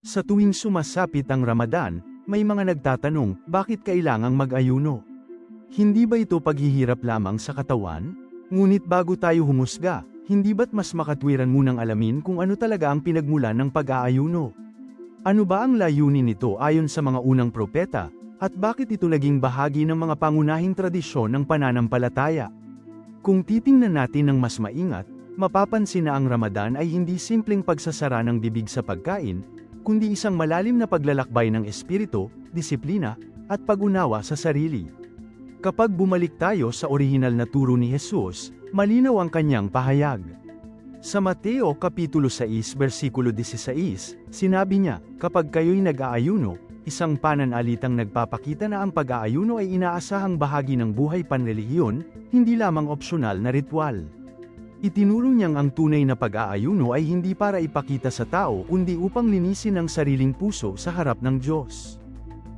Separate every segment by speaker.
Speaker 1: Sa tuwing sumasapit ang Ramadan, may mga nagtatanong, bakit kailangang mag-ayuno? Hindi ba ito paghihirap lamang sa katawan? Ngunit bago tayo humusga, hindi ba't mas makatwiran munang alamin kung ano talaga ang pinagmulan ng pag-aayuno? Ano ba ang layunin nito ayon sa mga unang propeta, at bakit ito naging bahagi ng mga pangunahing tradisyon ng pananampalataya? Kung titingnan natin ng mas maingat, mapapansin na ang Ramadan ay hindi simpleng pagsasara ng bibig sa pagkain, kundi isang malalim na paglalakbay ng espiritu, disiplina, at pag-unawa sa sarili. Kapag bumalik tayo sa orihinal na turo ni Jesus, malinaw ang kanyang pahayag. Sa Mateo Kapitulo 6 versikulo 16, sinabi niya, kapag kayo'y nag-aayuno, isang pananalitang nagpapakita na ang pag-aayuno ay inaasahang bahagi ng buhay panrelihiyon, hindi lamang opsyonal na ritual. Itinuro niyang ang tunay na pag-aayuno ay hindi para ipakita sa tao kundi upang linisin ang sariling puso sa harap ng Diyos.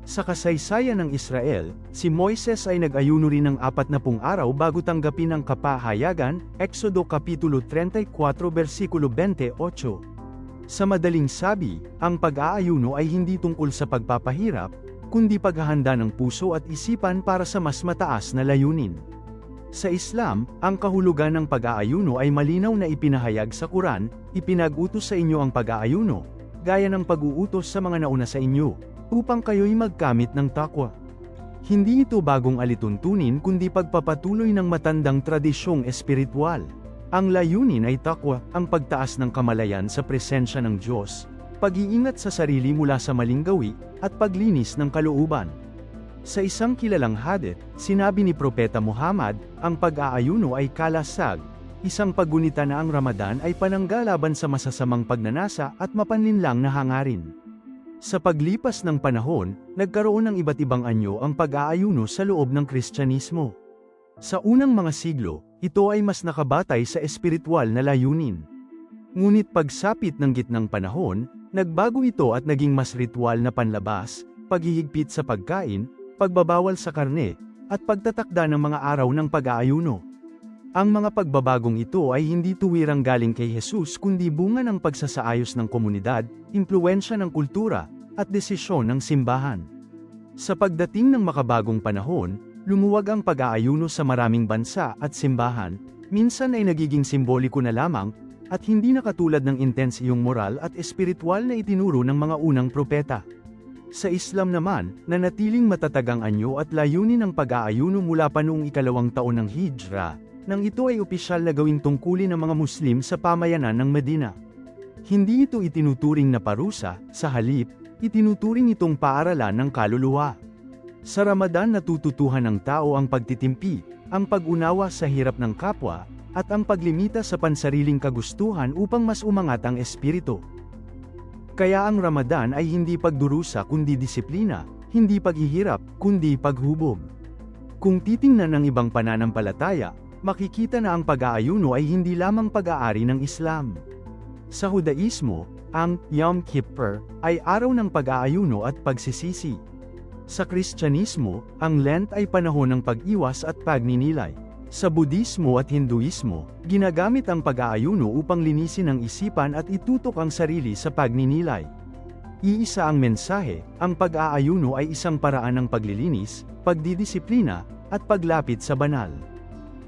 Speaker 1: Sa kasaysayan ng Israel, si Moises ay nag-ayuno rin ng 40 araw bago tanggapin ang kapahayagan, Exodo Kapitulo 34 versikulo 28. Sa madaling sabi, ang pag-aayuno ay hindi tungkol sa pagpapahirap, kundi paghahanda ng puso at isipan para sa mas mataas na layunin. Sa Islam, ang kahulugan ng pag-aayuno ay malinaw na ipinahayag sa Quran, ipinag-utos sa inyo ang pag-aayuno, gaya ng pag-uutos sa mga nauna sa inyo, upang kayo'y magkamit ng takwa. Hindi ito bagong alituntunin kundi pagpapatuloy ng matandang tradisyong espiritual. Ang layunin ay takwa, ang pagtaas ng kamalayan sa presensya ng Diyos, pag-iingat sa sarili mula sa maling gawi, at paglinis ng kalooban. Sa isang kilalang hadith, sinabi ni Propeta Muhammad, ang pag-aayuno ay kalasag, isang paggunita na ang Ramadan ay pananggalaban sa masasamang pagnanasa at mapanlinlang na hangarin. Sa paglipas ng panahon, nagkaroon ng iba't ibang anyo ang pag-aayuno sa loob ng Kristyanismo. Sa unang mga siglo, ito ay mas nakabatay sa espiritual na layunin. Ngunit pagsapit ng gitnang panahon, nagbago ito at naging mas ritual na panlabas, paghihigpit sa pagkain, pagbabawal sa karne, at pagtatakda ng mga araw ng pag-aayuno. Ang mga pagbabagong ito ay hindi tuwirang galing kay Jesus kundi bunga ng pagsasaayos ng komunidad, impluwensya ng kultura, at desisyon ng simbahan. Sa pagdating ng makabagong panahon, lumuwag ang pag-aayuno sa maraming bansa at simbahan, minsan ay nagiging simboliko na lamang, at hindi na katulad ng intensiyong moral at espiritual na itinuro ng mga unang propeta. Sa Islam naman, nanatiling matatag ang anyo at layunin ng pag-aayuno mula pa noong 2nd taon ng Hijra, nang ito ay opisyal na gawing tungkulin ng mga Muslim sa pamayanan ng Medina. Hindi ito itinuturing na parusa, sa halip, itinuturing itong paaralan ng kaluluwa. Sa Ramadan natututuhan ng tao ang pagtitimpi, ang pag-unawa sa hirap ng kapwa, at ang paglimita sa pansariling kagustuhan upang mas umangat ang espiritu. Kaya ang Ramadan ay hindi pagdurusa kundi disiplina, hindi paghihirap, kundi paghubog. Kung titingnan ng ibang pananampalataya, makikita na ang pag-aayuno ay hindi lamang pag-aari ng Islam. Sa Hudaismo, ang Yom Kippur ay araw ng pag-aayuno at pagsisisi. Sa Kristyanismo, ang Lent ay panahon ng pag-iwas at pagninilay. Sa Budismo at Hinduismo, ginagamit ang pag-aayuno upang linisin ang isipan at itutok ang sarili sa pagninilay. Iisa ang mensahe, ang pag-aayuno ay isang paraan ng paglilinis, pagdidisiplina, at paglapit sa banal.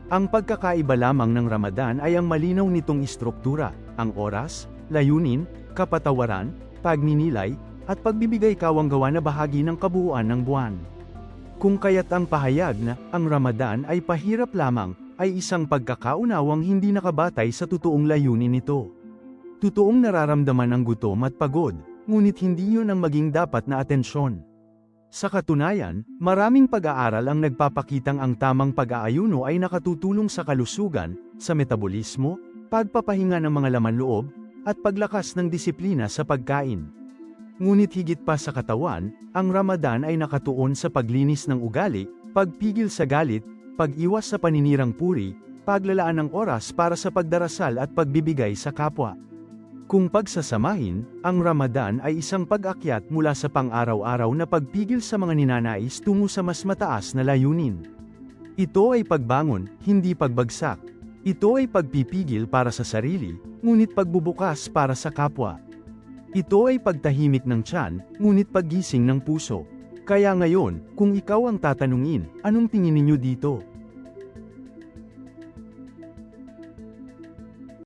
Speaker 1: Ang pagkakaiba lamang ng Ramadan ay ang malinaw nitong istruktura, ang oras, layunin, kapatawaran, pagninilay, at pagbibigay kawanggawa na bahagi ng kabuuan ng buwan. Kung kaya't ang pahayag na, ang Ramadan ay pahirap lamang, ay isang pagkakaunawang hindi nakabatay sa totoong layunin nito. Totoong nararamdaman ang gutom at pagod, ngunit hindi yun ang maging dapat na atensyon. Sa katunayan, maraming pag-aaral ang nagpapakitang ang tamang pag-aayuno ay nakatutulong sa kalusugan, sa metabolismo, pagpapahinga ng mga laman-loob, at paglakas ng disiplina sa pagkain. Ngunit higit pa sa katawan, ang Ramadan ay nakatuon sa paglinis ng ugali, pagpigil sa galit, pag-iwas sa paninirang puri, paglalaan ng oras para sa pagdarasal at pagbibigay sa kapwa. Kung pagsasamahin, ang Ramadan ay isang pag-akyat mula sa pang-araw-araw na pagpigil sa mga ninanais tungo sa mas mataas na layunin. Ito ay pagbangon, hindi pagbagsak. Ito ay pagpipigil para sa sarili, ngunit pagbubukas para sa kapwa. Ito ay pagtahimik ng tiyan, ngunit paggising ng puso. Kaya ngayon, kung ikaw ang tatanungin, anong tingin ninyo dito?